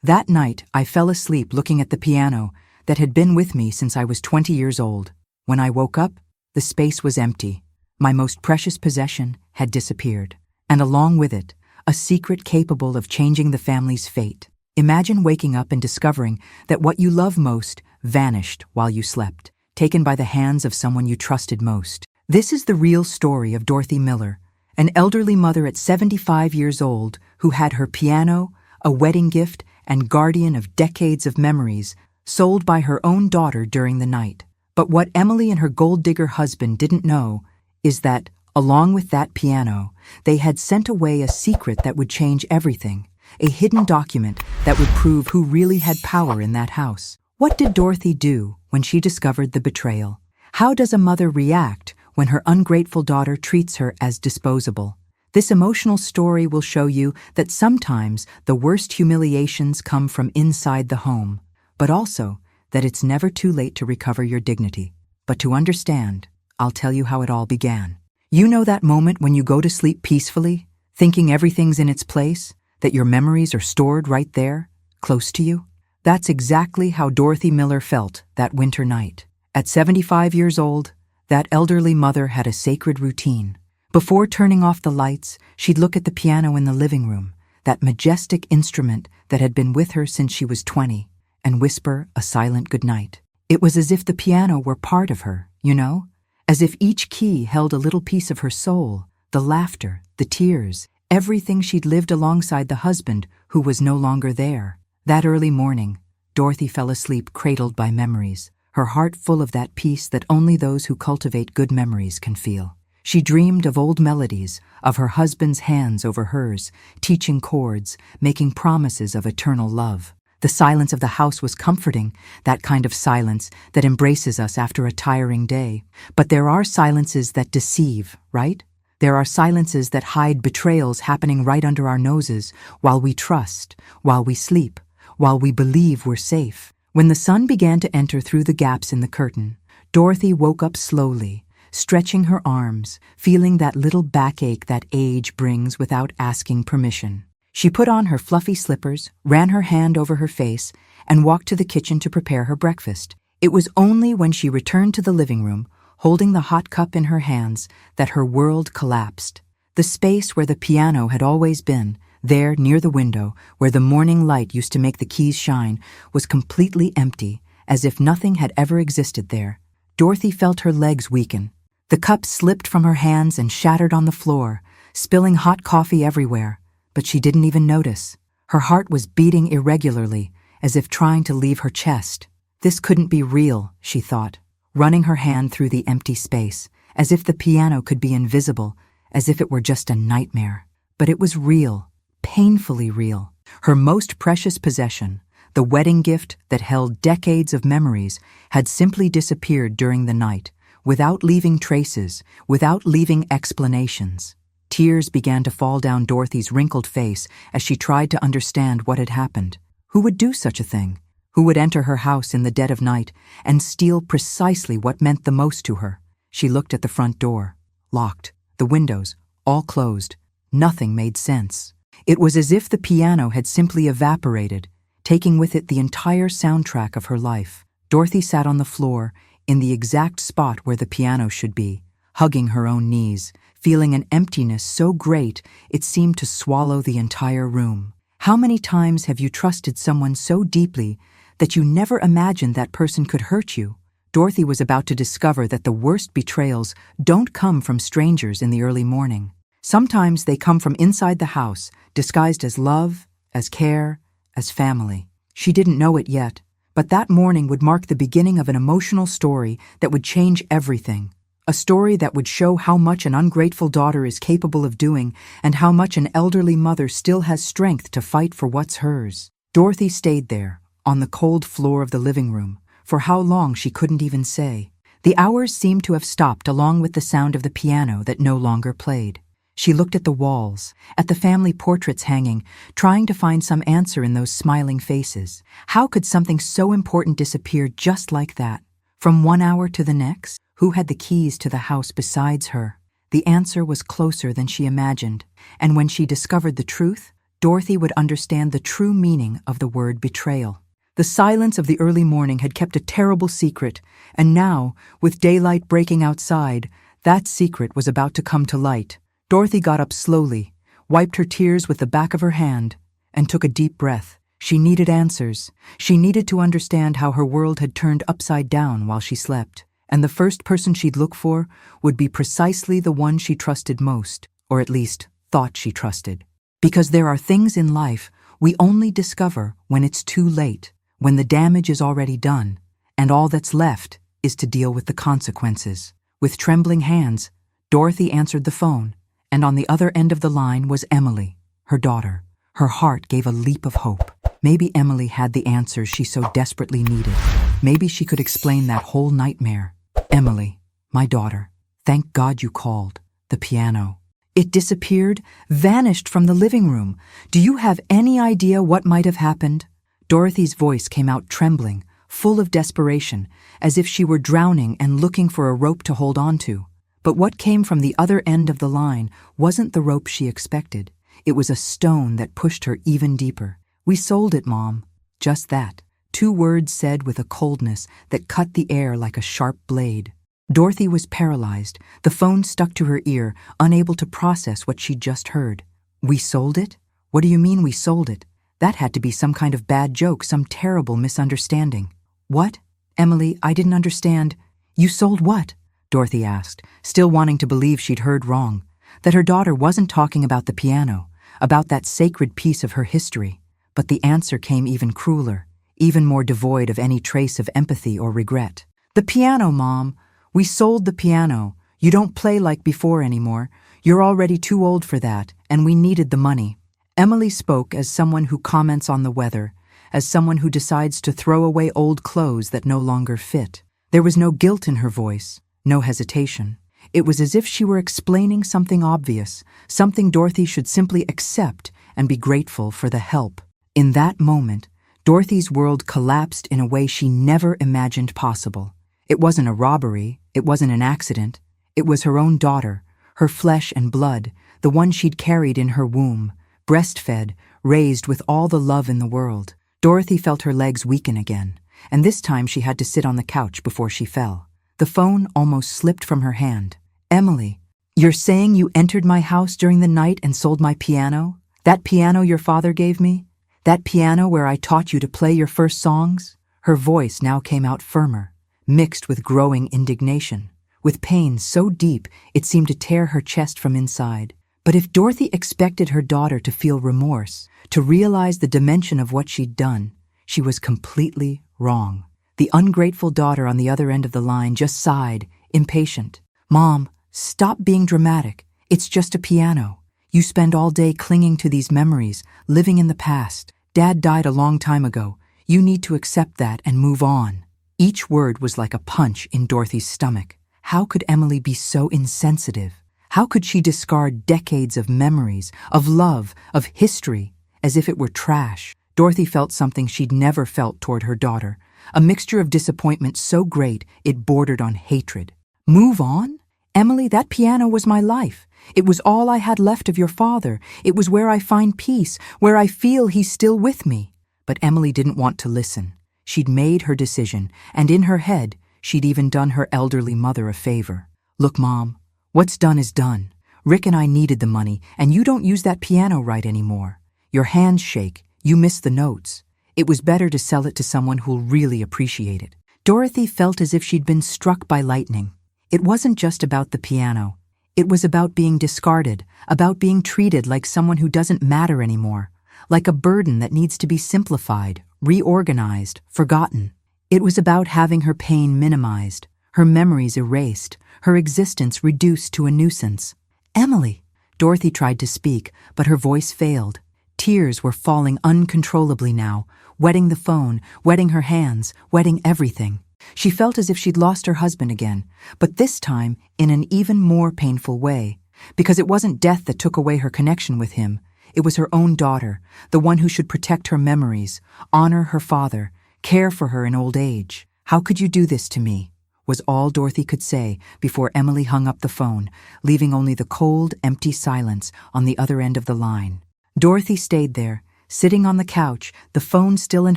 That night, I fell asleep looking at the piano that had been with me since I was 20 years old. When I woke up, the space was empty. My most precious possession had disappeared, and along with it, a secret capable of changing the family's fate. Imagine waking up and discovering that what you love most vanished while you slept, taken by the hands of someone you trusted most. This is the real story of Dorothy Miller, an elderly mother at 75 years old who had her piano, a wedding gift, and guardian of decades of memories sold by her own daughter during the night. But what Emily and her gold-digger husband didn't know is that, along with that piano, they had sent away a secret that would change everything, a hidden document that would prove who really had power in that house. What did Dorothy do when she discovered the betrayal? How does a mother react when her ungrateful daughter treats her as disposable? This emotional story will show you that sometimes the worst humiliations come from inside the home, but also that it's never too late to recover your dignity. But to understand, I'll tell you how it all began. You know that moment when you go to sleep peacefully, thinking everything's in its place, that your memories are stored right there, close to you? That's exactly how Dorothy Miller felt that winter night. At 75 years old, that elderly mother had a sacred routine. Before turning off the lights, she'd look at the piano in the living room, that majestic instrument that had been with her since she was 20, and whisper a silent goodnight. It was as if the piano were part of her, you know? As if each key held a little piece of her soul, the laughter, the tears, everything she'd lived alongside the husband who was no longer there. That early morning, Dorothy fell asleep cradled by memories, her heart full of that peace that only those who cultivate good memories can feel. She dreamed of old melodies, of her husband's hands over hers, teaching chords, making promises of eternal love. The silence of the house was comforting, that kind of silence that embraces us after a tiring day. But there are silences that deceive, right? There are silences that hide betrayals happening right under our noses while we trust, while we sleep, while we believe we're safe. When the sun began to enter through the gaps in the curtain, Dorothy woke up slowly, stretching her arms, feeling that little backache that age brings without asking permission. She put on her fluffy slippers, ran her hand over her face, and walked to the kitchen to prepare her breakfast. It was only when she returned to the living room, holding the hot cup in her hands, that her world collapsed. The space where the piano had always been, there near the window, where the morning light used to make the keys shine, was completely empty, as if nothing had ever existed there. Dorothy felt her legs weaken. The cup slipped from her hands and shattered on the floor, spilling hot coffee everywhere, but she didn't even notice. Her heart was beating irregularly, as if trying to leave her chest. This couldn't be real, she thought, running her hand through the empty space, as if the piano could be invisible, as if it were just a nightmare. But it was real, painfully real. Her most precious possession, the wedding gift that held decades of memories, had simply disappeared during the night, without leaving traces, without leaving explanations. Tears began to fall down Dorothy's wrinkled face as she tried to understand what had happened. Who would do such a thing? Who would enter her house in the dead of night and steal precisely what meant the most to her? She looked at the front door. Locked. The windows, all closed. Nothing made sense. It was as if the piano had simply evaporated, taking with it the entire soundtrack of her life. Dorothy sat on the floor, in the exact spot where the piano should be, hugging her own knees, feeling an emptiness so great it seemed to swallow the entire room. How many times have you trusted someone so deeply that you never imagined that person could hurt you? Dorothy was about to discover that the worst betrayals don't come from strangers in the early morning. Sometimes they come from inside the house, disguised as love, as care, as family. She didn't know it yet, but that morning would mark the beginning of an emotional story that would change everything. A story that would show how much an ungrateful daughter is capable of doing and how much an elderly mother still has strength to fight for what's hers. Dorothy stayed there, on the cold floor of the living room, for how long she couldn't even say. The hours seemed to have stopped along with the sound of the piano that no longer played. She looked at the walls, at the family portraits hanging, trying to find some answer in those smiling faces. How could something so important disappear just like that? From one hour to the next? Who had the keys to the house besides her? The answer was closer than she imagined, and when she discovered the truth, Dorothy would understand the true meaning of the word betrayal. The silence of the early morning had kept a terrible secret, and now, with daylight breaking outside, that secret was about to come to light. Dorothy got up slowly, wiped her tears with the back of her hand, and took a deep breath. She needed answers. She needed to understand how her world had turned upside down while she slept. And the first person she'd look for would be precisely the one she trusted most, or at least thought she trusted. Because there are things in life we only discover when it's too late, when the damage is already done, and all that's left is to deal with the consequences. With trembling hands, Dorothy answered the phone, and on the other end of the line was Emily, her daughter. Her heart gave a leap of hope. Maybe Emily had the answers she so desperately needed. Maybe she could explain that whole nightmare. Emily, my daughter, thank God you called. The piano. It disappeared, vanished from the living room. Do you have any idea what might have happened? Dorothy's voice came out trembling, full of desperation, as if she were drowning and looking for a rope to hold on to. But what came from the other end of the line wasn't the rope she expected. It was a stone that pushed her even deeper. We sold it, Mom. Just that. 2 words said with a coldness that cut the air like a sharp blade. Dorothy was paralyzed, the phone stuck to her ear, unable to process what she'd just heard. We sold it? What do you mean we sold it? That had to be some kind of bad joke, some terrible misunderstanding. What? Emily, I didn't understand. You sold what? Dorothy asked, still wanting to believe she'd heard wrong, that her daughter wasn't talking about the piano, about that sacred piece of her history. But the answer came even crueler, even more devoid of any trace of empathy or regret. The piano, Mom. We sold the piano. You don't play like before anymore. You're already too old for that, and we needed the money. Emily spoke as someone who comments on the weather, as someone who decides to throw away old clothes that no longer fit. There was no guilt in her voice, no hesitation. It was as if she were explaining something obvious, something Dorothy should simply accept and be grateful for the help. In that moment, Dorothy's world collapsed in a way she never imagined possible. It wasn't a robbery, it wasn't an accident. It was her own daughter, her flesh and blood, the one she'd carried in her womb, breastfed, raised with all the love in the world. Dorothy felt her legs weaken again, and this time she had to sit on the couch before she fell. The phone almost slipped from her hand. Emily, you're saying you entered my house during the night and sold my piano? That piano your father gave me? That piano where I taught you to play your first songs? Her voice now came out firmer, mixed with growing indignation, with pain so deep it seemed to tear her chest from inside. But if Dorothy expected her daughter to feel remorse, to realize the dimension of what she'd done, she was completely wrong. The ungrateful daughter on the other end of the line just sighed, impatient. Mom, stop being dramatic. It's just a piano. You spend all day clinging to these memories, living in the past. Dad died a long time ago. You need to accept that and move on. Each word was like a punch in Dorothy's stomach. How could Emily be so insensitive? How could she discard decades of memories, of love, of history, as if it were trash? Dorothy felt something she'd never felt toward her daughter, a mixture of disappointment so great it bordered on hatred. Move on? Emily, that piano was my life. It was all I had left of your father. It was where I find peace, where I feel he's still with me. But Emily didn't want to listen. She'd made her decision, and in her head, she'd even done her elderly mother a favor. Look, Mom, what's done is done. Rick and I needed the money, and you don't use that piano right anymore. Your hands shake, you miss the notes. It was better to sell it to someone who'll really appreciate it. Dorothy felt as if she'd been struck by lightning. It wasn't just about the piano. It was about being discarded, about being treated like someone who doesn't matter anymore, like a burden that needs to be simplified, reorganized, forgotten. It was about having her pain minimized, her memories erased, her existence reduced to a nuisance. Emily! Dorothy tried to speak, but her voice failed. Tears were falling uncontrollably now, wetting the phone, wetting her hands, wetting everything. She felt as if she'd lost her husband again, but this time in an even more painful way, because it wasn't death that took away her connection with him. It was her own daughter, the one who should protect her memories, honor her father, care for her in old age. How could you do this to me? Was all Dorothy could say before Emily hung up the phone, leaving only the cold, empty silence on the other end of the line. Dorothy stayed there, sitting on the couch, the phone still in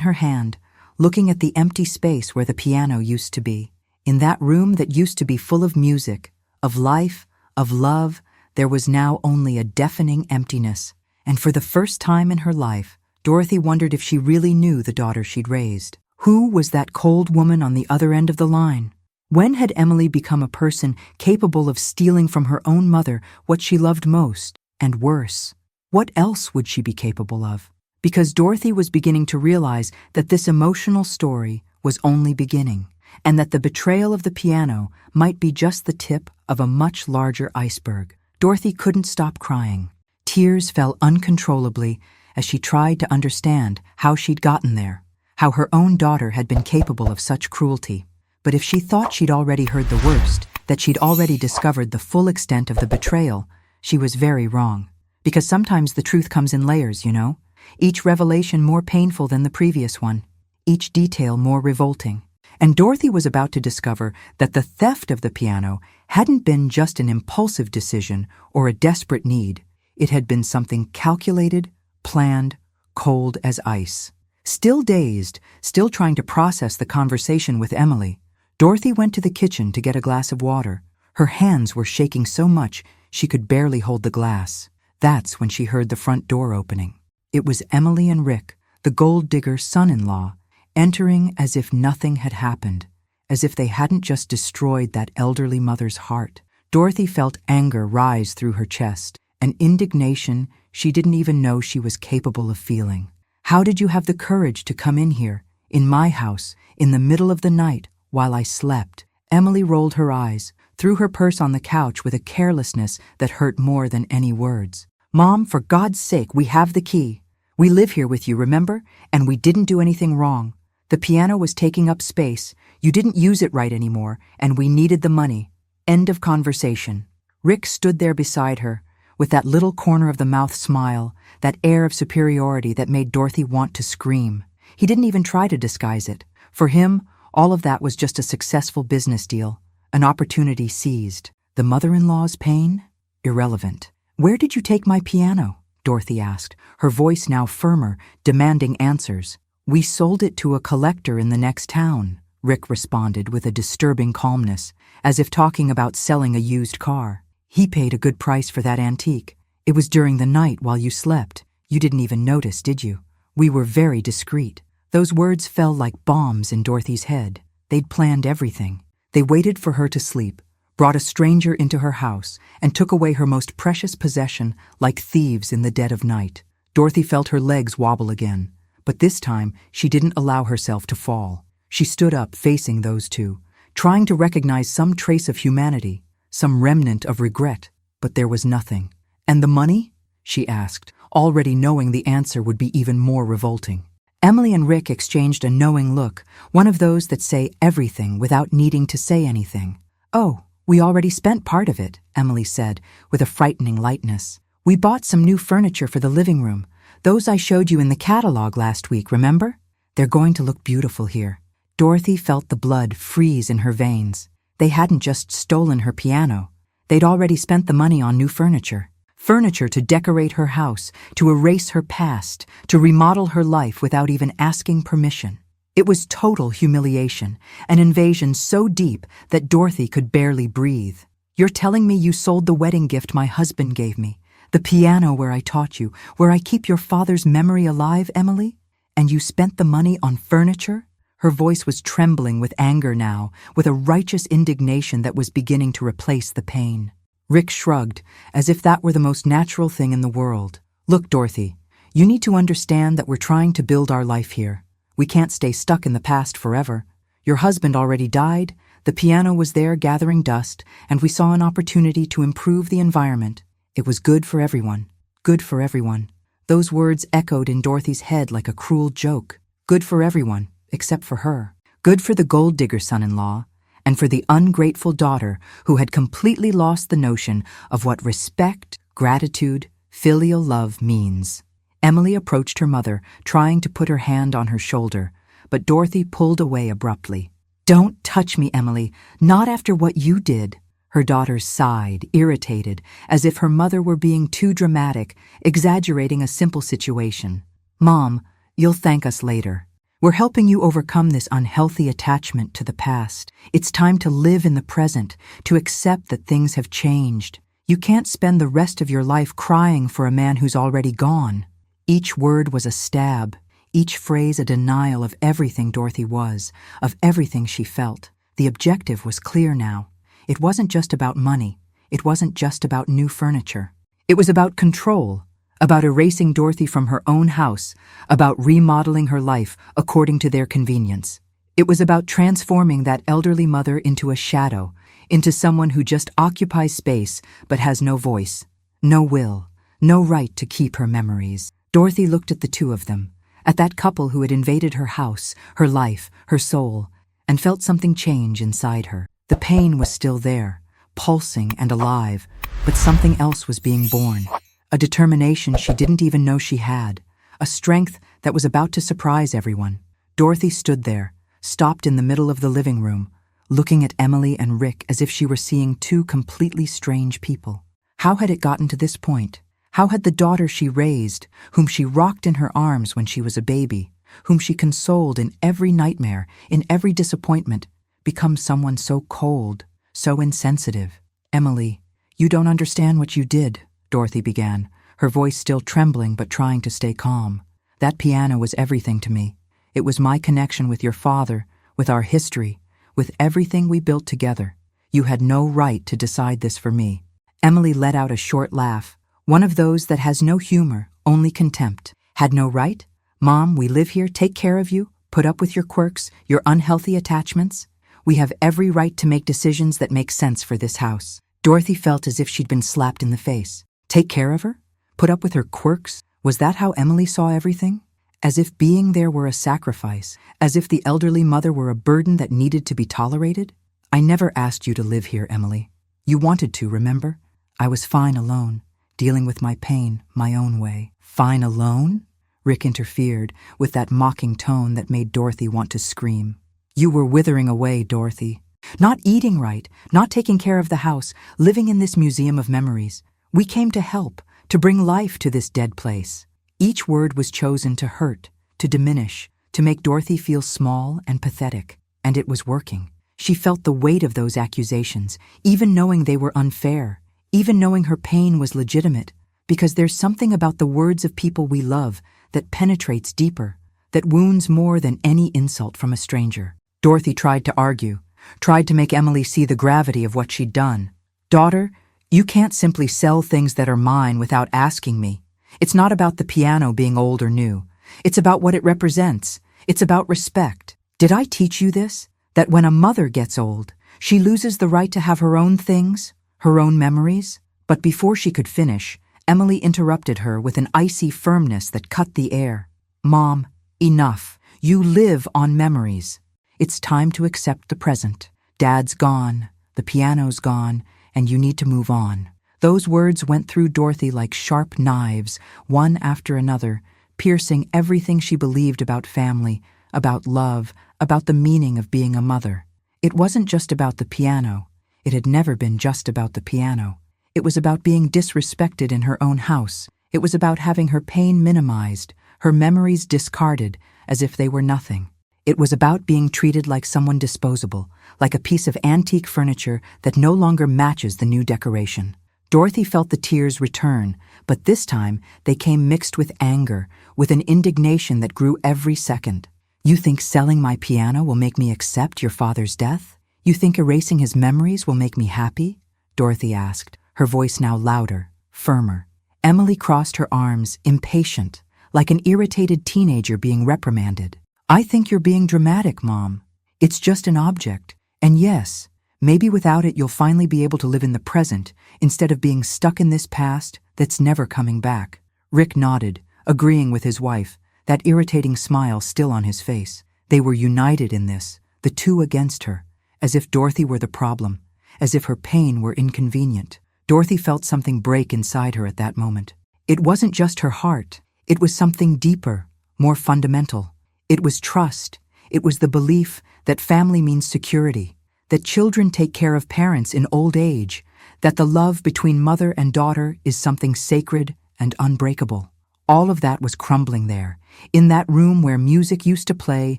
her hand, looking at the empty space where the piano used to be. In that room that used to be full of music, of life, of love, there was now only a deafening emptiness. And for the first time in her life, Dorothy wondered if she really knew the daughter she'd raised. Who was that cold woman on the other end of the line? When had Emily become a person capable of stealing from her own mother what she loved most, and worse? What else would she be capable of? Because Dorothy was beginning to realize that this emotional story was only beginning, and that the betrayal of the piano might be just the tip of a much larger iceberg. Dorothy couldn't stop crying. Tears fell uncontrollably as she tried to understand how she'd gotten there, how her own daughter had been capable of such cruelty. But if she thought she'd already heard the worst, that she'd already discovered the full extent of the betrayal, she was very wrong. Because sometimes the truth comes in layers, you know? Each revelation more painful than the previous one, each detail more revolting. And Dorothy was about to discover that the theft of the piano hadn't been just an impulsive decision or a desperate need. It had been something calculated, planned, cold as ice. Still dazed, still trying to process the conversation with Emily, Dorothy went to the kitchen to get a glass of water. Her hands were shaking so much she could barely hold the glass. That's when she heard the front door opening. It was Emily and Rick, the gold digger's son-in-law, entering as if nothing had happened, as if they hadn't just destroyed that elderly mother's heart. Dorothy felt anger rise through her chest, an indignation she didn't even know she was capable of feeling. How did you have the courage to come in here, in my house, in the middle of the night, while I slept? Emily rolled her eyes, threw her purse on the couch with a carelessness that hurt more than any words. Mom, for God's sake, we have the key. We live here with you, remember? And we didn't do anything wrong. The piano was taking up space. You didn't use it right anymore, and we needed the money. End of conversation. Rick stood there beside her, with that little corner-of-the-mouth smile, that air of superiority that made Dorothy want to scream. He didn't even try to disguise it. For him, all of that was just a successful business deal, an opportunity seized. The mother-in-law's pain? Irrelevant. Where did you take my piano? Dorothy asked, her voice now firmer, demanding answers. We sold it to a collector in the next town, Rick responded with a disturbing calmness, as if talking about selling a used car. He paid a good price for that antique. It was during the night while you slept. You didn't even notice, did you? We were very discreet. Those words fell like bombs in Dorothy's head. They'd planned everything. They waited for her to sleep, brought a stranger into her house, and took away her most precious possession like thieves in the dead of night. Dorothy felt her legs wobble again, but this time she didn't allow herself to fall. She stood up facing those two, trying to recognize some trace of humanity, some remnant of regret, but there was nothing. And the money? She asked, already knowing the answer would be even more revolting. Emily and Rick exchanged a knowing look, one of those that say everything without needing to say anything. Oh, we already spent part of it, Emily said, with a frightening lightness. We bought some new furniture for the living room. Those I showed you in the catalog last week, remember? They're going to look beautiful here. Dorothy felt the blood freeze in her veins. They hadn't just stolen her piano. They'd already spent the money on new furniture. Furniture to decorate her house, to erase her past, to remodel her life without even asking permission. It was total humiliation, an invasion so deep that Dorothy could barely breathe. You're telling me you sold the wedding gift my husband gave me, the piano where I taught you, where I keep your father's memory alive, Emily? And you spent the money on furniture? Her voice was trembling with anger now, with a righteous indignation that was beginning to replace the pain. Rick shrugged, as if that were the most natural thing in the world. Look, Dorothy, you need to understand that we're trying to build our life here. We can't stay stuck in the past forever. Your husband already died, the piano was there gathering dust, and we saw an opportunity to improve the environment. It was good for everyone. Good for everyone. Those words echoed in Dorothy's head like a cruel joke. Good for everyone, except for her. Good for the gold digger son-in-law, and for the ungrateful daughter who had completely lost the notion of what respect, gratitude, filial love means. Emily approached her mother, trying to put her hand on her shoulder, but Dorothy pulled away abruptly. Don't touch me, Emily, not after what you did. Her daughter sighed, irritated, as if her mother were being too dramatic, exaggerating a simple situation. "Mom, you'll thank us later. We're helping you overcome this unhealthy attachment to the past. It's time to live in the present, to accept that things have changed. You can't spend the rest of your life crying for a man who's already gone." Each word was a stab, each phrase a denial of everything Dorothy was, of everything she felt. The objective was clear now. It wasn't just about money. It wasn't just about new furniture. It was about control, about erasing Dorothy from her own house, about remodeling her life according to their convenience. It was about transforming that elderly mother into a shadow, into someone who just occupies space but has no voice, no will, no right to keep her memories. Dorothy looked at the two of them, at that couple who had invaded her house, her life, her soul, and felt something change inside her. The pain was still there, pulsing and alive, but something else was being born. A determination she didn't even know she had, a strength that was about to surprise everyone. Dorothy stood there, stopped in the middle of the living room, looking at Emily and Rick as if she were seeing two completely strange people. How had it gotten to this point? How had the daughter she raised, whom she rocked in her arms when she was a baby, whom she consoled in every nightmare, in every disappointment, become someone so cold, so insensitive? "Emily, you don't understand what you did," Dorothy began, her voice still trembling but trying to stay calm. "That piano was everything to me. It was my connection with your father, with our history, with everything we built together. You had no right to decide this for me." Emily let out a short laugh, one of those that has no humor, only contempt. "Had no right? Mom, we live here, take care of you, put up with your quirks, your unhealthy attachments. We have every right to make decisions that make sense for this house." Dorothy felt as if she'd been slapped in the face. Take care of her? Put up with her quirks? Was that how Emily saw everything? As if being there were a sacrifice, as if the elderly mother were a burden that needed to be tolerated? "I never asked you to live here, Emily. You wanted to, remember? I was fine alone, dealing with my pain my own way." "Fine alone?" Rick interfered, with that mocking tone that made Dorothy want to scream. "You were withering away, Dorothy. Not eating right, not taking care of the house, living in this museum of memories. We came to help, to bring life to this dead place." Each word was chosen to hurt, to diminish, to make Dorothy feel small and pathetic. And it was working. She felt the weight of those accusations, even knowing they were unfair, even knowing her pain was legitimate, because there's something about the words of people we love that penetrates deeper, that wounds more than any insult from a stranger. Dorothy tried to argue, tried to make Emily see the gravity of what she'd done. "Daughter, you can't simply sell things that are mine without asking me. It's not about the piano being old or new. It's about what it represents. It's about respect. Did I teach you this? That when a mother gets old, she loses the right to have her own things, her own memories?" But before she could finish, Emily interrupted her with an icy firmness that cut the air. "Mom, enough. You live on memories. It's time to accept the present. Dad's gone, the piano's gone, and you need to move on." Those words went through Dorothy like sharp knives, one after another, piercing everything she believed about family, about love, about the meaning of being a mother. It wasn't just about the piano. It had never been just about the piano. It was about being disrespected in her own house. It was about having her pain minimized, her memories discarded as if they were nothing. It was about being treated like someone disposable, like a piece of antique furniture that no longer matches the new decoration. Dorothy felt the tears return, but this time they came mixed with anger, with an indignation that grew every second. "You think selling my piano will make me accept your father's death? You think erasing his memories will make me happy?" Dorothy asked, her voice now louder, firmer. Emily crossed her arms, impatient, like an irritated teenager being reprimanded. "I think you're being dramatic, Mom. It's just an object. And yes, maybe without it you'll finally be able to live in the present instead of being stuck in this past that's never coming back." Rick nodded, agreeing with his wife, that irritating smile still on his face. They were united in this, the two against her, as if Dorothy were the problem, as if her pain were inconvenient. Dorothy felt something break inside her at that moment. It wasn't just her heart. It was something deeper, more fundamental. It was trust. It was the belief that family means security, that children take care of parents in old age, that the love between mother and daughter is something sacred and unbreakable. All of that was crumbling there, in that room where music used to play,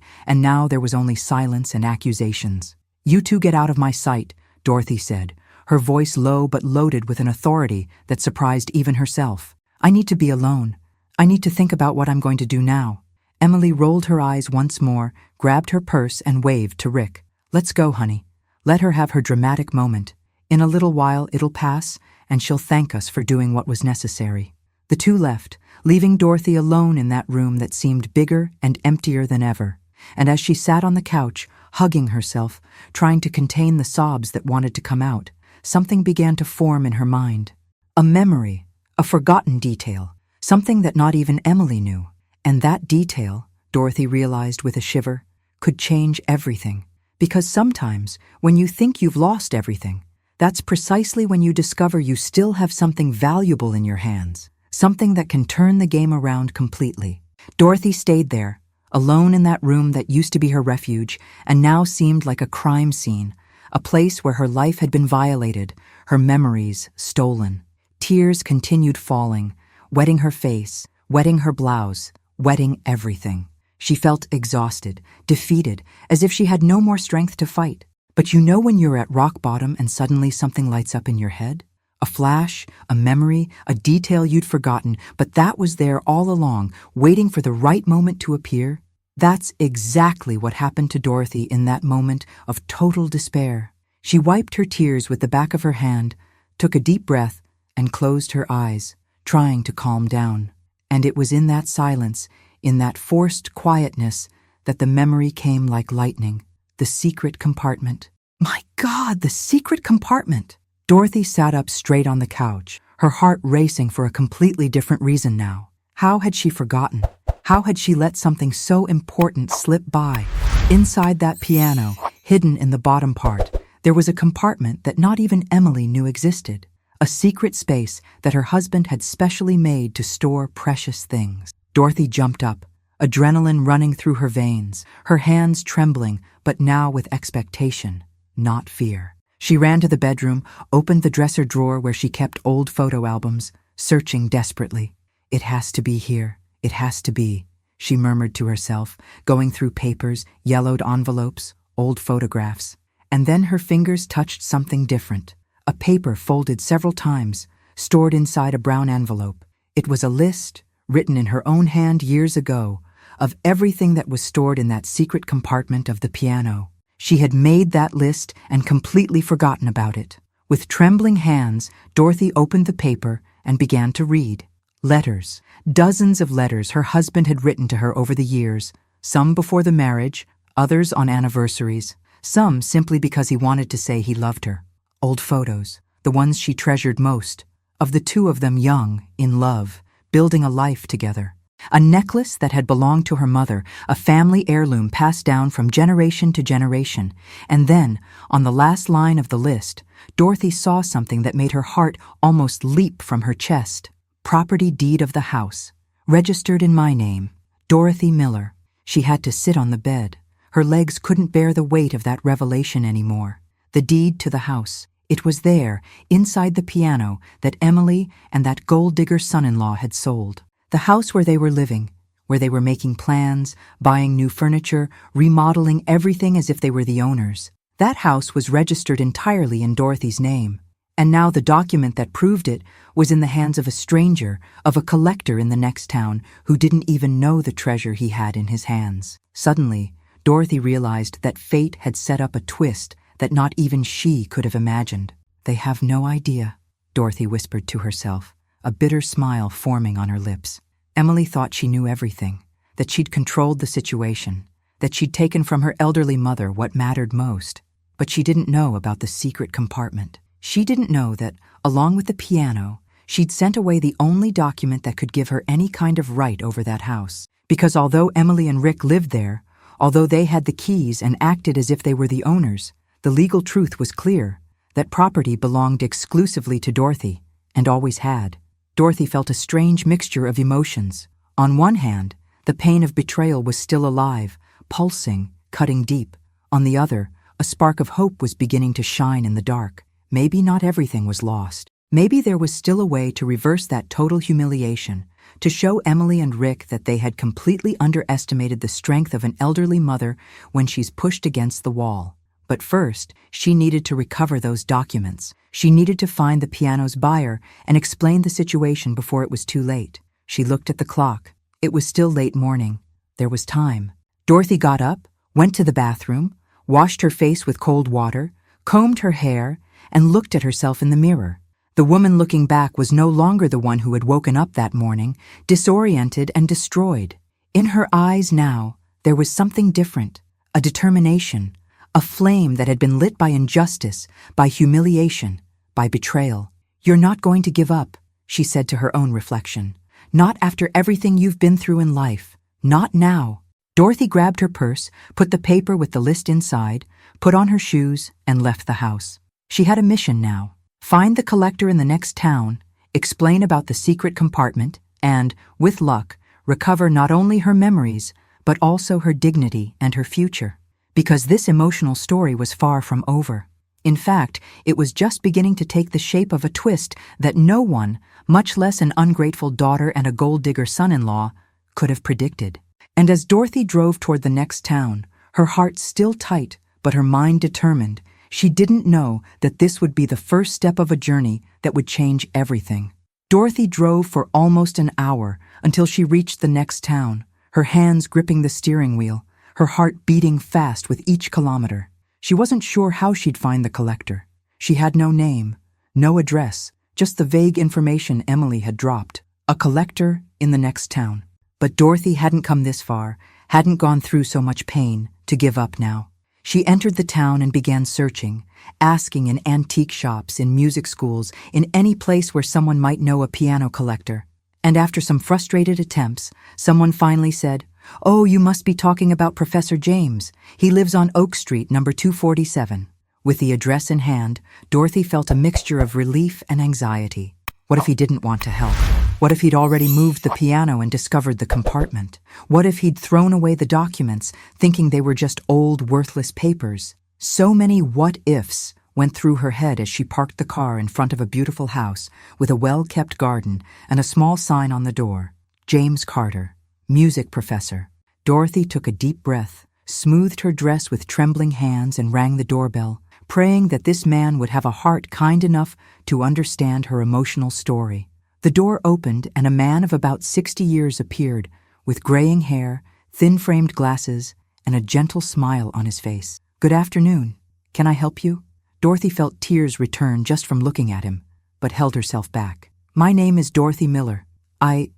and now there was only silence and accusations. "You two get out of my sight," Dorothy said, her voice low but loaded with an authority that surprised even herself. "I need to be alone. I need to think about what I'm going to do now." Emily rolled her eyes once more, grabbed her purse and waved to Rick. "Let's go, honey. Let her have her dramatic moment. In a little while it'll pass, and she'll thank us for doing what was necessary." The two left, leaving Dorothy alone in that room that seemed bigger and emptier than ever. And as she sat on the couch, hugging herself, trying to contain the sobs that wanted to come out, something began to form in her mind. A memory, a forgotten detail, something that not even Emily knew. And that detail, Dorothy realized with a shiver, could change everything. Because sometimes, when you think you've lost everything, that's precisely when you discover you still have something valuable in your hands, something that can turn the game around completely. Dorothy stayed there, alone in that room that used to be her refuge and now seemed like a crime scene, a place where her life had been violated, her memories stolen. Tears continued falling, wetting her face, wetting her blouse, wetting everything. She felt exhausted, defeated, as if she had no more strength to fight. But you know when you're at rock bottom and suddenly something lights up in your head? A flash, a memory, a detail you'd forgotten, but that was there all along, waiting for the right moment to appear. That's exactly what happened to Dorothy in that moment of total despair. She wiped her tears with the back of her hand, took a deep breath, and closed her eyes, trying to calm down. And it was in that silence, in that forced quietness, that the memory came like lightning. The secret compartment. My God, the secret compartment! Dorothy sat up straight on the couch, her heart racing for a completely different reason now. How had she forgotten? How had she let something so important slip by? Inside that piano, hidden in the bottom part, there was a compartment that not even Emily knew existed. A secret space that her husband had specially made to store precious things. Dorothy jumped up, adrenaline running through her veins, her hands trembling, but now with expectation, not fear. She ran to the bedroom, opened the dresser drawer where she kept old photo albums, searching desperately. "It has to be here. It has to be," she murmured to herself, going through papers, yellowed envelopes, old photographs. And then her fingers touched something different. A paper folded several times, stored inside a brown envelope. It was a list, written in her own hand years ago, of everything that was stored in that secret compartment of the piano. She had made that list and completely forgotten about it. With trembling hands, Dorothy opened the paper and began to read. Letters, dozens of letters her husband had written to her over the years, some before the marriage, others on anniversaries, some simply because he wanted to say he loved her. Old photos, the ones she treasured most, of the two of them young, in love, building a life together. A necklace that had belonged to her mother, a family heirloom passed down from generation to generation. And then, on the last line of the list, Dorothy saw something that made her heart almost leap from her chest. Property deed of the house, registered in my name, Dorothy Miller. She had to sit on the bed. Her legs couldn't bear the weight of that revelation anymore. The deed to the house. It was there, inside the piano, that Emily and that gold-digger son-in-law had sold. The house where they were living, where they were making plans, buying new furniture, remodeling everything as if they were the owners. That house was registered entirely in Dorothy's name. And now the document that proved it was in the hands of a stranger, of a collector in the next town who didn't even know the treasure he had in his hands. Suddenly, Dorothy realized that fate had set up a twist that not even she could have imagined. "They have no idea," Dorothy whispered to herself, a bitter smile forming on her lips. Emily thought she knew everything, that she'd controlled the situation, that she'd taken from her elderly mother what mattered most. But she didn't know about the secret compartment. She didn't know that, along with the piano, she'd sent away the only document that could give her any kind of right over that house. Because although Emily and Rick lived there, although they had the keys and acted as if they were the owners, the legal truth was clear, that property belonged exclusively to Dorothy, and always had. Dorothy felt a strange mixture of emotions. On one hand, the pain of betrayal was still alive, pulsing, cutting deep. On the other, A spark of hope was beginning to shine in the dark. Maybe not everything was lost. Maybe there was still a way to reverse that total humiliation, to show Emily and Rick that they had completely underestimated the strength of an elderly mother when she's pushed against the wall. But first, she needed to recover those documents. She needed to find the piano's buyer and explain the situation before it was too late. She looked at the clock. It was still late morning. There was time. Dorothy got up, went to the bathroom, washed her face with cold water, combed her hair, and looked at herself in the mirror. The woman looking back was no longer the one who had woken up that morning, disoriented and destroyed. In her eyes now, there was something different, a determination, a flame that had been lit by injustice, by humiliation, by betrayal. "You're not going to give up," she said to her own reflection. "Not after everything you've been through in life. Not now." Dorothy grabbed her purse, put the paper with the list inside, put on her shoes, and left the house. She had a mission now. Find the collector in the next town, explain about the secret compartment, and, with luck, recover not only her memories, but also her dignity and her future. Because this emotional story was far from over. In fact, it was just beginning to take the shape of a twist that no one, much less an ungrateful daughter and a gold-digger son-in-law, could have predicted. And as Dorothy drove toward the next town, her heart still tight, but her mind determined, she didn't know that this would be the first step of a journey that would change everything. Dorothy drove for almost an hour until she reached the next town, her hands gripping the steering wheel, her heart beating fast with each kilometer. She wasn't sure how she'd find the collector. She had no name, no address, just the vague information Emily had dropped. A collector in the next town. But Dorothy hadn't come this far, hadn't gone through so much pain, to give up now. She entered the town and began searching, asking in antique shops, in music schools, in any place where someone might know a piano collector. And after some frustrated attempts, someone finally said, "Oh, you must be talking about Professor James. He lives on Oak Street, number 247. With the address in hand, Dorothy felt a mixture of relief and anxiety. What if he didn't want to help? What if he'd already moved the piano and discovered the compartment? What if he'd thrown away the documents, thinking they were just old, worthless papers? So many what-ifs went through her head as she parked the car in front of a beautiful house with a well-kept garden and a small sign on the door. James Carter, music professor. Dorothy took a deep breath, smoothed her dress with trembling hands and rang the doorbell, praying that this man would have a heart kind enough to understand her emotional story. The door opened and a man of about 60 years appeared, with graying hair, thin-framed glasses, and a gentle smile on his face. "Good afternoon. Can I help you?" Dorothy felt tears return just from looking at him, but held herself back. "My name is Dorothy Miller. I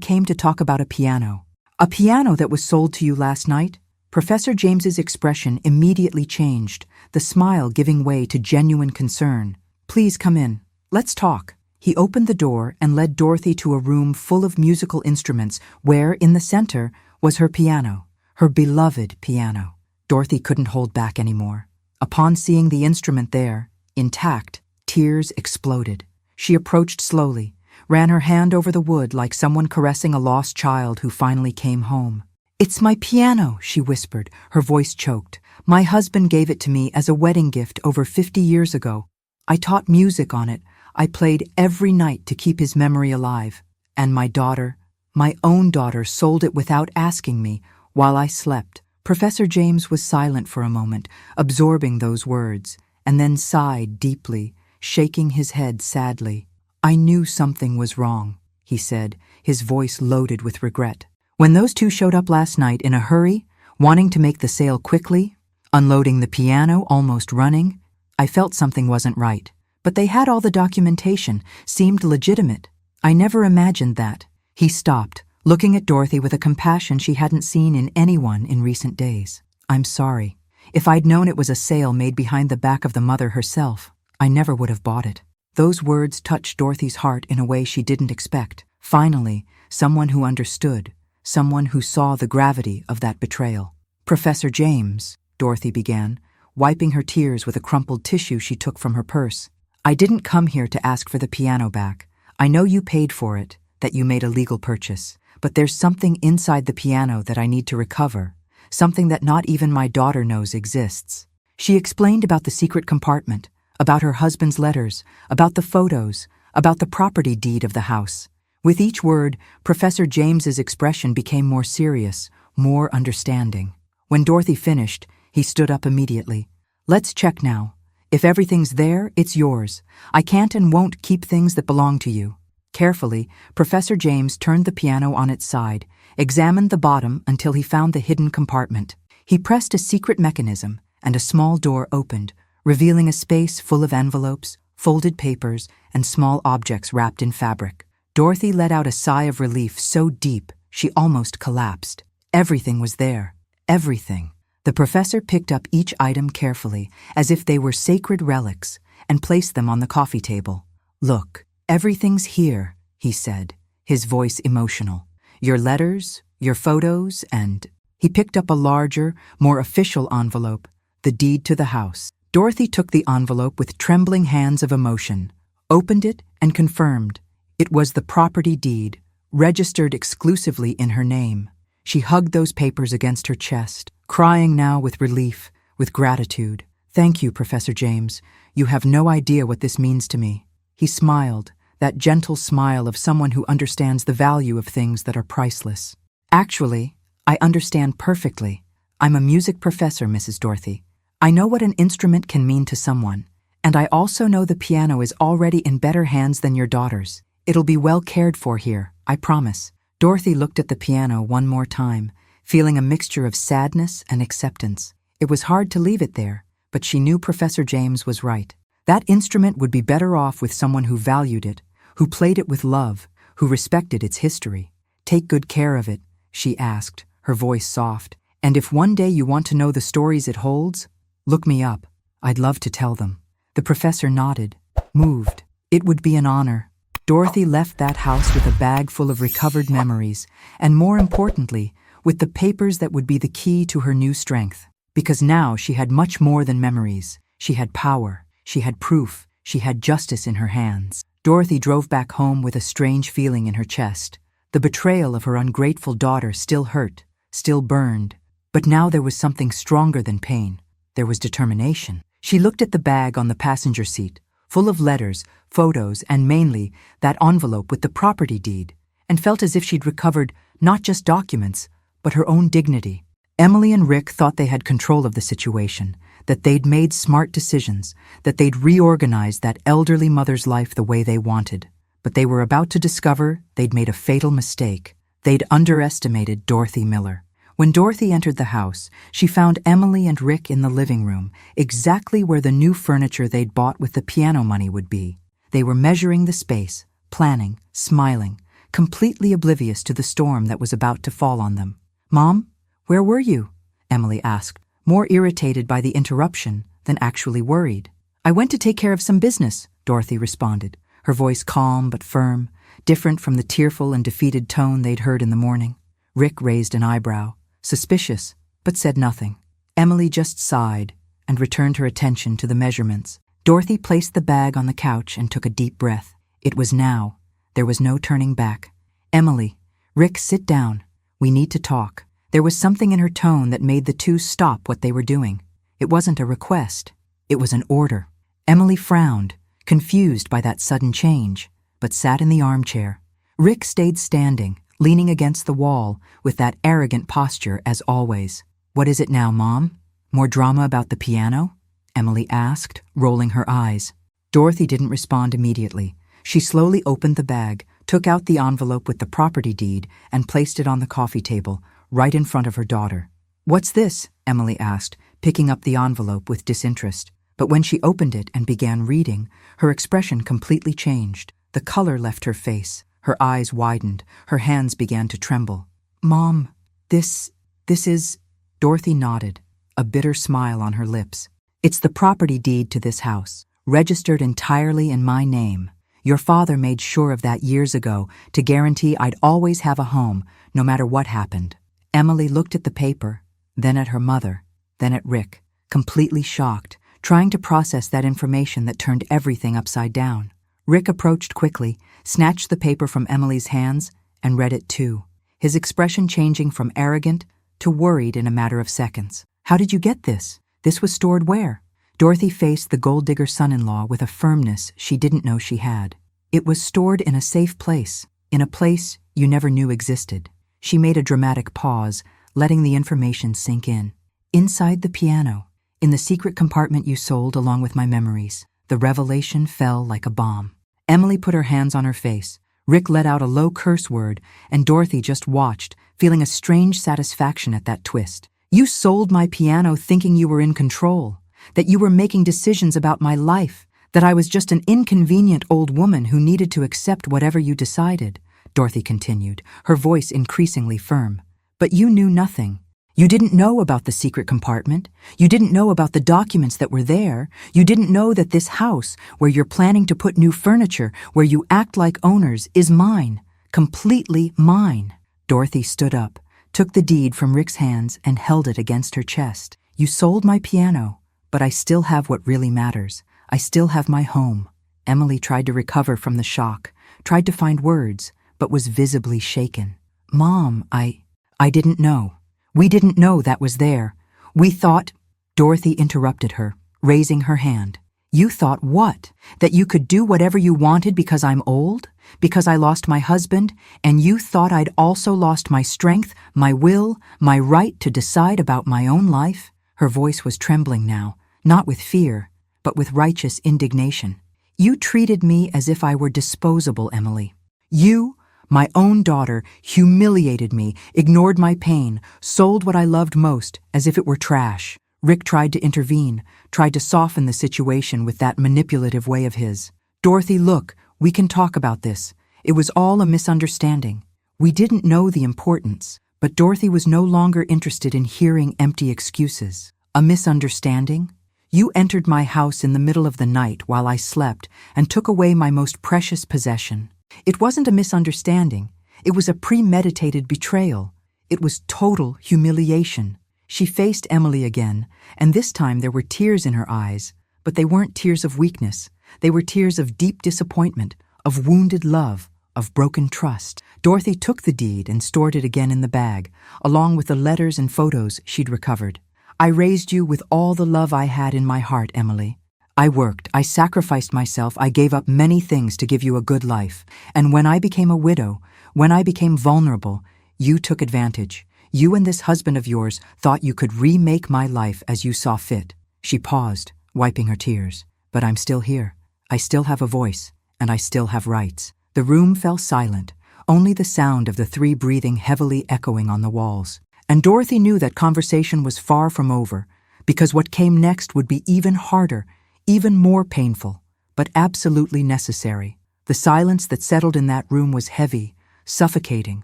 came to talk about a piano." "A piano that was sold to you last night?" Professor James's expression immediately changed, the smile giving way to genuine concern. "Please come in. Let's talk." He opened the door and led Dorothy to a room full of musical instruments where, in the center, was her piano, her beloved piano. Dorothy couldn't hold back anymore. Upon seeing the instrument there, intact, tears exploded. She approached slowly, ran her hand over the wood like someone caressing a lost child who finally came home. "It's my piano," she whispered, her voice choked. "My husband gave it to me as a wedding gift over 50 years ago. I taught music on it. I played every night to keep his memory alive. And my daughter, my own daughter, sold it without asking me while I slept." Professor James was silent for a moment, absorbing those words, and then sighed deeply, shaking his head sadly. "I knew something was wrong," he said, his voice loaded with regret. "When those two showed up last night in a hurry, wanting to make the sale quickly, unloading the piano, almost running, I felt something wasn't right. But they had all the documentation, seemed legitimate. I never imagined that." He stopped, looking at Dorothy with a compassion she hadn't seen in anyone in recent days. "I'm sorry. If I'd known it was a sale made behind the back of the mother herself, I never would have bought it." Those words touched Dorothy's heart in a way she didn't expect. Finally, someone who understood, someone who saw the gravity of that betrayal. "Professor James," Dorothy began, wiping her tears with a crumpled tissue she took from her purse. "I didn't come here to ask for the piano back. I know you paid for it, that you made a legal purchase, but there's something inside the piano that I need to recover, something that not even my daughter knows exists." She explained about the secret compartment, about her husband's letters, about the photos, about the property deed of the house. With each word, Professor James's expression became more serious, more understanding. When Dorothy finished, he stood up immediately. "Let's check now. If everything's there, it's yours. I can't and won't keep things that belong to you." Carefully, Professor James turned the piano on its side, examined the bottom until he found the hidden compartment. He pressed a secret mechanism, and a small door opened, revealing a space full of envelopes, folded papers, and small objects wrapped in fabric. Dorothy let out a sigh of relief so deep she almost collapsed. Everything was there. Everything. The professor picked up each item carefully, as if they were sacred relics, and placed them on the coffee table. "Look, everything's here," he said, his voice emotional. "Your letters, your photos, and—" He picked up a larger, more official envelope, the deed to the house. Dorothy took the envelope with trembling hands of emotion, opened it, and confirmed. It was the property deed, registered exclusively in her name. She hugged those papers against her chest, crying now with relief, with gratitude. "Thank you, Professor James. You have no idea what this means to me." He smiled, that gentle smile of someone who understands the value of things that are priceless. "Actually, I understand perfectly. I'm a music professor, Mrs. Dorothy. I know what an instrument can mean to someone, and I also know the piano is already in better hands than your daughter's. It'll be well cared for here, I promise." Dorothy looked at the piano one more time, feeling a mixture of sadness and acceptance. It was hard to leave it there, but she knew Professor James was right. That instrument would be better off with someone who valued it, who played it with love, who respected its history. "Take good care of it," she asked, her voice soft. "And if one day you want to know the stories it holds, look me up. I'd love to tell them." The professor nodded, moved. It would be an honor. Dorothy left that house with a bag full of recovered memories, and more importantly, with the papers that would be the key to her new strength. Because now she had much more than memories. She had power, she had proof, she had justice in her hands. Dorothy drove back home with a strange feeling in her chest. The betrayal of her ungrateful daughter still hurt, still burned. But now there was something stronger than pain. There was determination. She looked at the bag on the passenger seat, full of letters, photos, and mainly that envelope with the property deed, and felt as if she'd recovered not just documents, but her own dignity. Emily and Rick thought they had control of the situation, that they'd made smart decisions, that they'd reorganized that elderly mother's life the way they wanted. But they were about to discover they'd made a fatal mistake. They'd underestimated Dorothy Miller. When Dorothy entered the house, she found Emily and Rick in the living room, exactly where the new furniture they'd bought with the piano money would be. They were measuring the space, planning, smiling, completely oblivious to the storm that was about to fall on them. "Mom, where were you?" Emily asked, more irritated by the interruption than actually worried. "I went to take care of some business," Dorothy responded, her voice calm but firm, different from the tearful and defeated tone they'd heard in the morning. Rick raised an eyebrow, suspicious, but said nothing. Emily just sighed and returned her attention to the measurements. Dorothy placed the bag on the couch and took a deep breath. It was now. There was no turning back. "Emily, Rick, sit down. We need to talk." There was something in her tone that made the two stop what they were doing. It wasn't a request. It was an order. Emily frowned, confused by that sudden change, but sat in the armchair. Rick stayed standing, leaning against the wall, with that arrogant posture as always. "What is it now, Mom? More drama about the piano?" Emily asked, rolling her eyes. Dorothy didn't respond immediately. She slowly opened the bag, took out the envelope with the property deed, and placed it on the coffee table, right in front of her daughter. "What's this?" Emily asked, picking up the envelope with disinterest. But when she opened it and began reading, her expression completely changed. The color left her face. Her eyes widened. Her hands began to tremble. "Mom, this is—" Dorothy nodded, a bitter smile on her lips. "It's the property deed to this house, registered entirely in my name. Your father made sure of that years ago to guarantee I'd always have a home, no matter what happened." Emily looked at the paper, then at her mother, then at Rick, completely shocked, trying to process that information that turned everything upside down. Rick approached quickly, snatched the paper from Emily's hands, and read it too, his expression changing from arrogant to worried in a matter of seconds. "How did you get this? This was stored where? Dorothy faced the gold digger son-in-law with a firmness she didn't know she had. It was stored in a safe place, in a place you never knew existed. She made a dramatic pause, letting the information sink in. Inside the piano, in the secret compartment you sold along with my memories, the revelation fell like a bomb. Emily put her hands on her face. Rick let out a low curse word, and Dorothy just watched, feeling a strange satisfaction at that twist. You sold my piano thinking you were in control, that you were making decisions about my life, that I was just an inconvenient old woman who needed to accept whatever you decided, Dorothy continued, her voice increasingly firm. But you knew nothing. You didn't know about the secret compartment. You didn't know about the documents that were there. You didn't know that this house, where you're planning to put new furniture, where you act like owners, is mine. Completely mine. Dorothy stood up, took the deed from Rick's hands and held it against her chest. You sold my piano, but I still have what really matters. I still have my home. Emily tried to recover from the shock, tried to find words, but was visibly shaken. Mom, I didn't know. We didn't know that was there. We thought— Dorothy interrupted her, raising her hand. You thought what? That you could do whatever you wanted because I'm old? Because I lost my husband? And you thought I'd also lost my strength, my will, my right to decide about my own life? Her voice was trembling now, not with fear, but with righteous indignation. You treated me as if I were disposable, Emily. You, my own daughter, humiliated me, ignored my pain, sold what I loved most as if it were trash. Rick tried to intervene, tried to soften the situation with that manipulative way of his. Dorothy, look, we can talk about this. It was all a misunderstanding. We didn't know the importance, but Dorothy was no longer interested in hearing empty excuses. A misunderstanding? You entered my house in the middle of the night while I slept and took away my most precious possession. It wasn't a misunderstanding. It was a premeditated betrayal. It was total humiliation. She faced Emily again, and this time there were tears in her eyes, but they weren't tears of weakness. They were tears of deep disappointment, of wounded love, of broken trust. Dorothy took the deed and stored it again in the bag, along with the letters and photos she'd recovered. I raised you with all the love I had in my heart, Emily. I worked, I sacrificed myself, I gave up many things to give you a good life. And when I became a widow, when I became vulnerable, you took advantage. You and this husband of yours thought you could remake my life as you saw fit. She paused, wiping her tears. But I'm still here. I still have a voice, and I still have rights. The room fell silent, only the sound of the three breathing heavily echoing on the walls. And Dorothy knew that conversation was far from over, because what came next would be even harder, even more painful, but absolutely necessary. The silence that settled in that room was heavy, suffocating,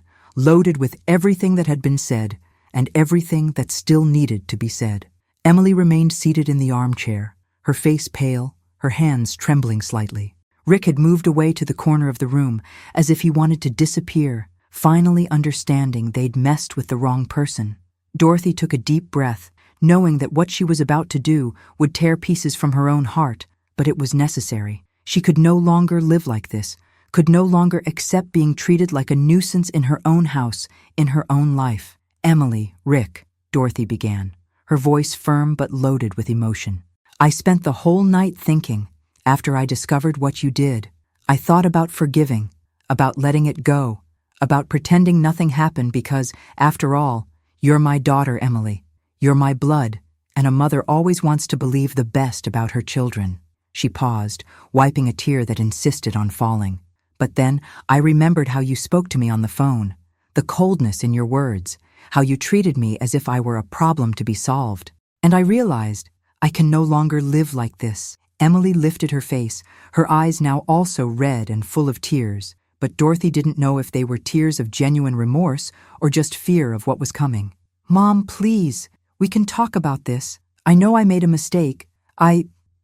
loaded with everything that had been said and everything that still needed to be said. Emily remained seated in the armchair, her face pale, her hands trembling slightly. Rick had moved away to the corner of the room, as if he wanted to disappear, finally understanding they'd messed with the wrong person. Dorothy took a deep breath, knowing that what she was about to do would tear pieces from her own heart, but it was necessary. She could no longer live like this, could no longer accept being treated like a nuisance in her own house, in her own life. Emily, Rick, Dorothy began, her voice firm but loaded with emotion. I spent the whole night thinking, after I discovered what you did. I thought about forgiving, about letting it go, about pretending nothing happened because, after all, you're my daughter, Emily. You're my blood, and a mother always wants to believe the best about her children. She paused, wiping a tear that insisted on falling. But then I remembered how you spoke to me on the phone, the coldness in your words, how you treated me as if I were a problem to be solved. And I realized I can no longer live like this. Emily lifted her face, her eyes now also red and full of tears, but Dorothy didn't know if they were tears of genuine remorse or just fear of what was coming. Mom, please. We can talk about this. I know I made a mistake.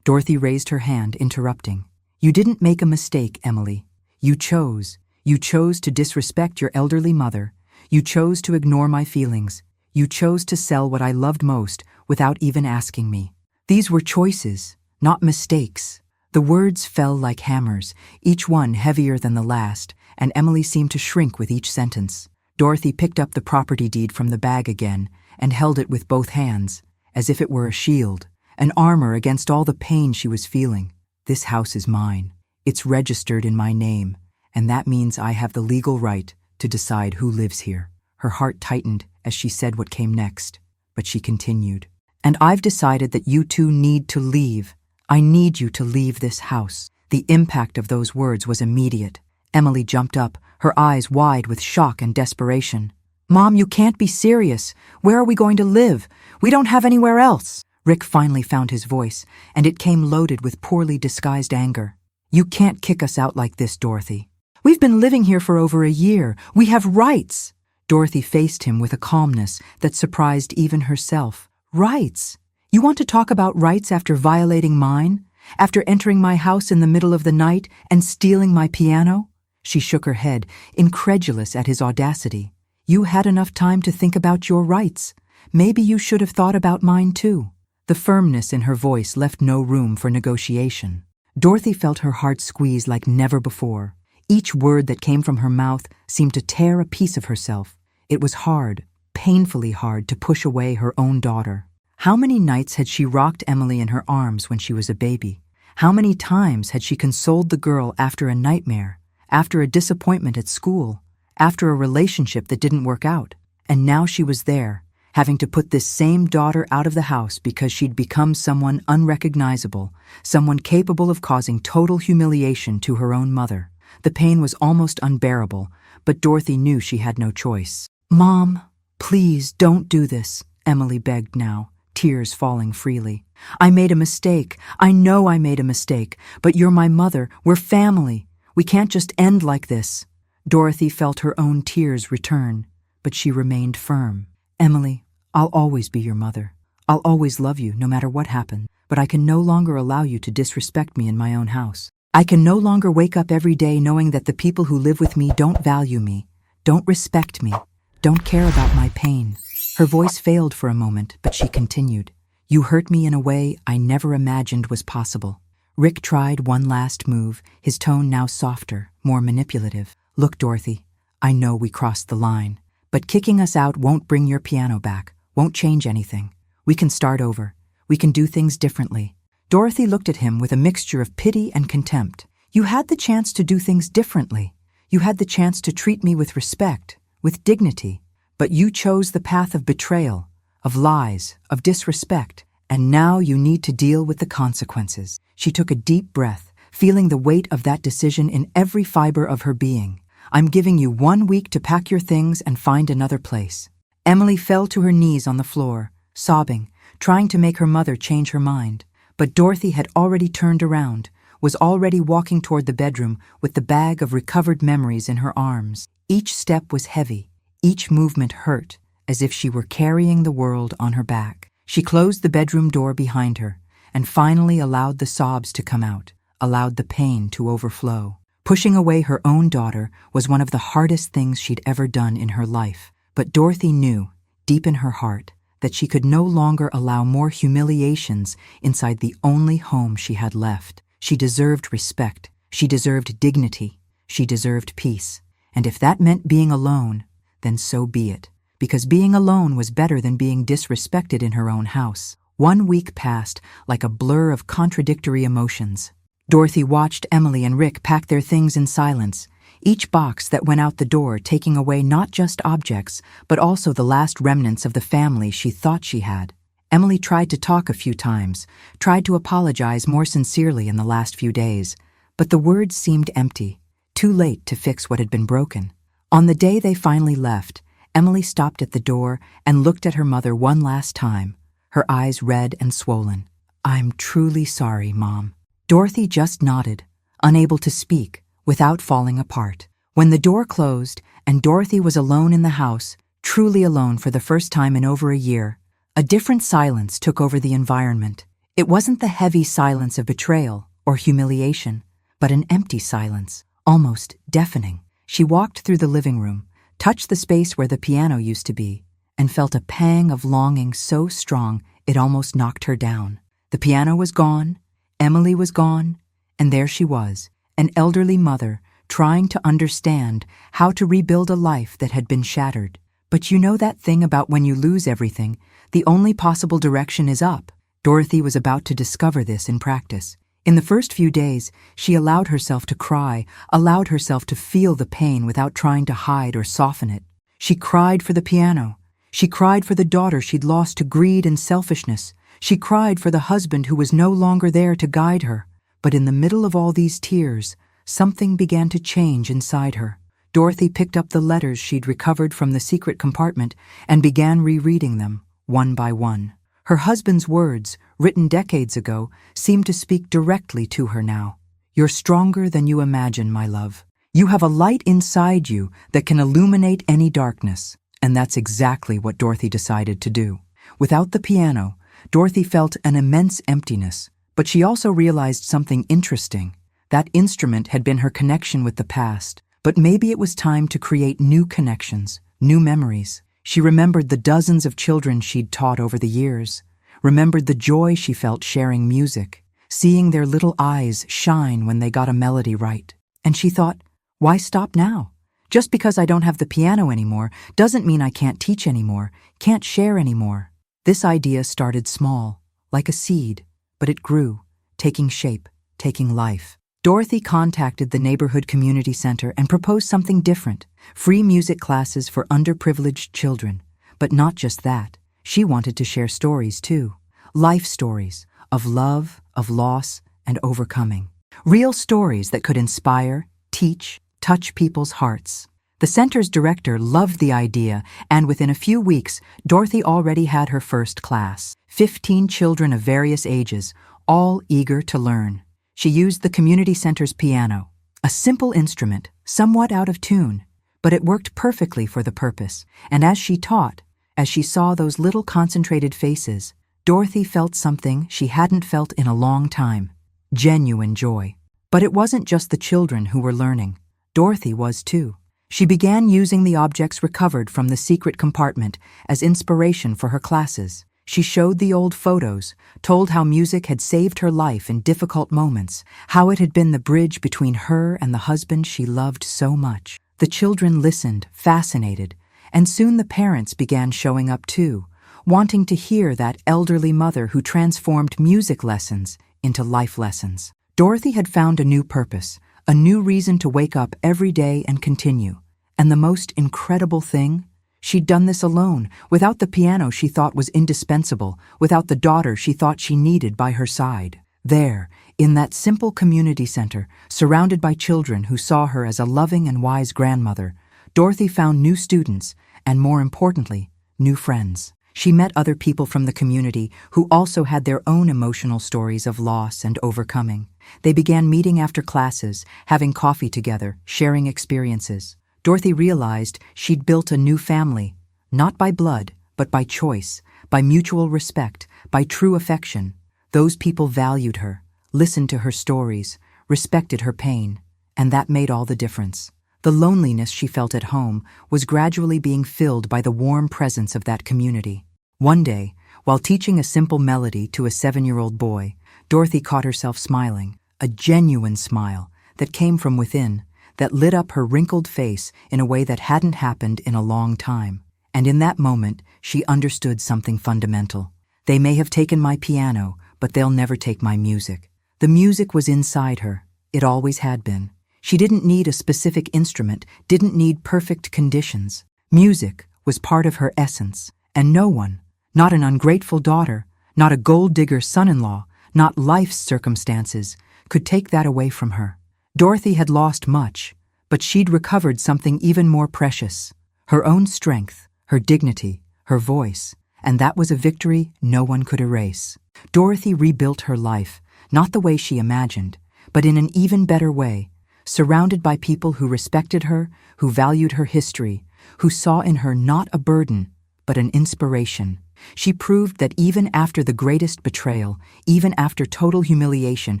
Dorothy raised her hand, interrupting. You didn't make a mistake, Emily. You chose. You chose to disrespect your elderly mother. You chose to ignore my feelings. You chose to sell what I loved most without even asking me. These were choices, not mistakes. The words fell like hammers, each one heavier than the last, and Emily seemed to shrink with each sentence. Dorothy picked up the property deed from the bag again and held it with both hands. as if it were a shield, an armor against all the pain she was feeling. This house is mine. It's registered in my name, and that means I have the legal right to decide who lives here. Her heart tightened as she said what came next, but she continued. And I've decided that you two need to leave. I need you to leave this house. The impact of those words was immediate. Emily jumped up, her eyes wide with shock and desperation. Mom, you can't be serious. Where are we going to live? We don't have anywhere else. Rick finally found his voice, and it came loaded with poorly disguised anger. You can't kick us out like this, Dorothy. We've been living here for over a year. We have rights. Dorothy faced him with a calmness that surprised even herself. Rights? You want to talk about rights after violating mine? After entering my house in the middle of the night and stealing my piano? She shook her head, incredulous at his audacity. You had enough time to think about your rights. Maybe you should have thought about mine too. The firmness in her voice left no room for negotiation. Dorothy felt her heart squeeze like never before. Each word that came from her mouth seemed to tear a piece of herself. It was hard, painfully hard, to push away her own daughter. How many nights had she rocked Emily in her arms when she was a baby? How many times had she consoled the girl after a nightmare, after a disappointment at school, after a relationship that didn't work out? And now she was there, having to put this same daughter out of the house because she'd become someone unrecognizable, someone capable of causing total humiliation to her own mother. The pain was almost unbearable, but Dorothy knew she had no choice. Mom, please don't do this, Emily begged now, tears falling freely. I made a mistake. I know I made a mistake, but you're my mother. We're family. We can't just end like this. Dorothy felt her own tears return, but she remained firm. Emily, I'll always be your mother. I'll always love you, no matter what happens, but I can no longer allow you to disrespect me in my own house. I can no longer wake up every day knowing that the people who live with me don't value me, don't respect me, don't care about my pain. Her voice failed for a moment, but she continued. You hurt me in a way I never imagined was possible. Rick tried one last move, his tone now softer, more manipulative. Look, Dorothy, I know we crossed the line, but kicking us out won't bring your piano back, won't change anything. We can start over. We can do things differently. Dorothy looked at him with a mixture of pity and contempt. You had the chance to do things differently. You had the chance to treat me with respect, with dignity, but you chose the path of betrayal, of lies, of disrespect, and now you need to deal with the consequences. She took a deep breath, feeling the weight of that decision in every fiber of her being. I'm giving you 1 week to pack your things and find another place. Emily fell to her knees on the floor, sobbing, trying to make her mother change her mind. But Dorothy had already turned around, was already walking toward the bedroom with the bag of recovered memories in her arms. Each step was heavy, each movement hurt, as if she were carrying the world on her back. She closed the bedroom door behind her, and finally allowed the sobs to come out, allowed the pain to overflow. Pushing away her own daughter was one of the hardest things she'd ever done in her life, but Dorothy knew, deep in her heart, that she could no longer allow more humiliations inside the only home she had left. She deserved respect, she deserved dignity, she deserved peace. And if that meant being alone, then so be it, because being alone was better than being disrespected in her own house. 1 week passed like a blur of contradictory emotions. Dorothy watched Emily and Rick pack their things in silence, each box that went out the door taking away not just objects, but also the last remnants of the family she thought she had. Emily tried to talk a few times, tried to apologize more sincerely in the last few days, but the words seemed empty, too late to fix what had been broken. On the day they finally left, Emily stopped at the door and looked at her mother one last time, her eyes red and swollen. I'm truly sorry, Mom. Dorothy just nodded, unable to speak, without falling apart. When the door closed and Dorothy was alone in the house, truly alone for the first time in over a year, a different silence took over the environment. It wasn't the heavy silence of betrayal or humiliation, but an empty silence, almost deafening. She walked through the living room, touched the space where the piano used to be, and felt a pang of longing so strong it almost knocked her down. The piano was gone, Emily was gone, and there she was, an elderly mother trying to understand how to rebuild a life that had been shattered. But you know that thing about when you lose everything, the only possible direction is up. Dorothy was about to discover this in practice. In the first few days, she allowed herself to cry, allowed herself to feel the pain without trying to hide or soften it. She cried for the piano. She cried for the daughter she'd lost to greed and selfishness. She cried for the husband who was no longer there to guide her. But in the middle of all these tears, something began to change inside her. Dorothy picked up the letters she'd recovered from the secret compartment and began rereading them, one by one. Her husband's words, written decades ago, seemed to speak directly to her now. "You're stronger than you imagine, my love. You have a light inside you that can illuminate any darkness." And that's exactly what Dorothy decided to do. Without the piano, Dorothy felt an immense emptiness, but she also realized something interesting. That instrument had been her connection with the past, but maybe it was time to create new connections, new memories. She remembered the dozens of children she'd taught over the years, remembered the joy she felt sharing music, seeing their little eyes shine when they got a melody right. And she thought, why stop now? Just because I don't have the piano anymore doesn't mean I can't teach anymore, can't share anymore. This idea started small, like a seed, but it grew, taking shape, taking life. Dorothy contacted the neighborhood community center and proposed something different, free music classes for underprivileged children. But not just that, she wanted to share stories too. Life stories of love, of loss, and overcoming. Real stories that could inspire, teach, touch people's hearts. The center's director loved the idea, and within a few weeks, Dorothy already had her first class. 15 children of various ages, all eager to learn. She used the community center's piano, a simple instrument, somewhat out of tune, but it worked perfectly for the purpose. And as she taught, as she saw those little concentrated faces, Dorothy felt something she hadn't felt in a long time, genuine joy. But it wasn't just the children who were learning. Dorothy was too. She began using the objects recovered from the secret compartment as inspiration for her classes. She showed the old photos, told how music had saved her life in difficult moments, how it had been the bridge between her and the husband she loved so much. The children listened, fascinated, and soon the parents began showing up too, wanting to hear that elderly mother who transformed music lessons into life lessons. Dorothy had found a new purpose, a new reason to wake up every day and continue. And the most incredible thing? She'd done this alone, without the piano she thought was indispensable, without the daughter she thought she needed by her side. There, in that simple community center, surrounded by children who saw her as a loving and wise grandmother, Dorothy found new students, and more importantly, new friends. She met other people from the community who also had their own emotional stories of loss and overcoming. They began meeting after classes, having coffee together, sharing experiences. Dorothy realized she'd built a new family, not by blood, but by choice, by mutual respect, by true affection. Those people valued her, listened to her stories, respected her pain, and that made all the difference. The loneliness she felt at home was gradually being filled by the warm presence of that community. One day, while teaching a simple melody to a 7-year-old boy, Dorothy caught herself smiling, a genuine smile that came from within, that lit up her wrinkled face in a way that hadn't happened in a long time. And in that moment, she understood something fundamental. They may have taken my piano, but they'll never take my music. The music was inside her. It always had been. She didn't need a specific instrument, didn't need perfect conditions. Music was part of her essence, and no one, not an ungrateful daughter, not a gold-digger son-in-law, not life's circumstances, could take that away from her. Dorothy had lost much, but she'd recovered something even more precious. Her own strength, her dignity, her voice, and that was a victory no one could erase. Dorothy rebuilt her life, not the way she imagined, but in an even better way, surrounded by people who respected her, who valued her history, who saw in her not a burden, but an inspiration. She proved that even after the greatest betrayal, even after total humiliation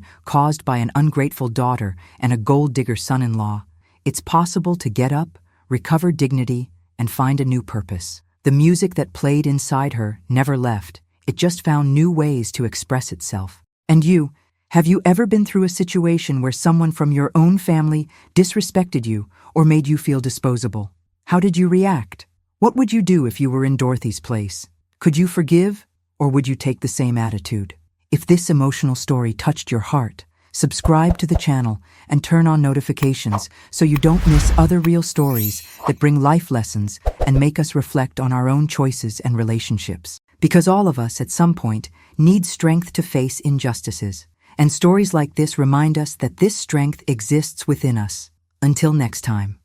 caused by an ungrateful daughter and a gold-digger son-in-law, it's possible to get up, recover dignity, and find a new purpose. The music that played inside her never left. It just found new ways to express itself. And you, have you ever been through a situation where someone from your own family disrespected you or made you feel disposable? How did you react? What would you do if you were in Dorothy's place? Could you forgive, or would you take the same attitude? If this emotional story touched your heart, subscribe to the channel and turn on notifications so you don't miss other real stories that bring life lessons and make us reflect on our own choices and relationships. Because all of us, at some point, need strength to face injustices. And stories like this remind us that this strength exists within us. Until next time.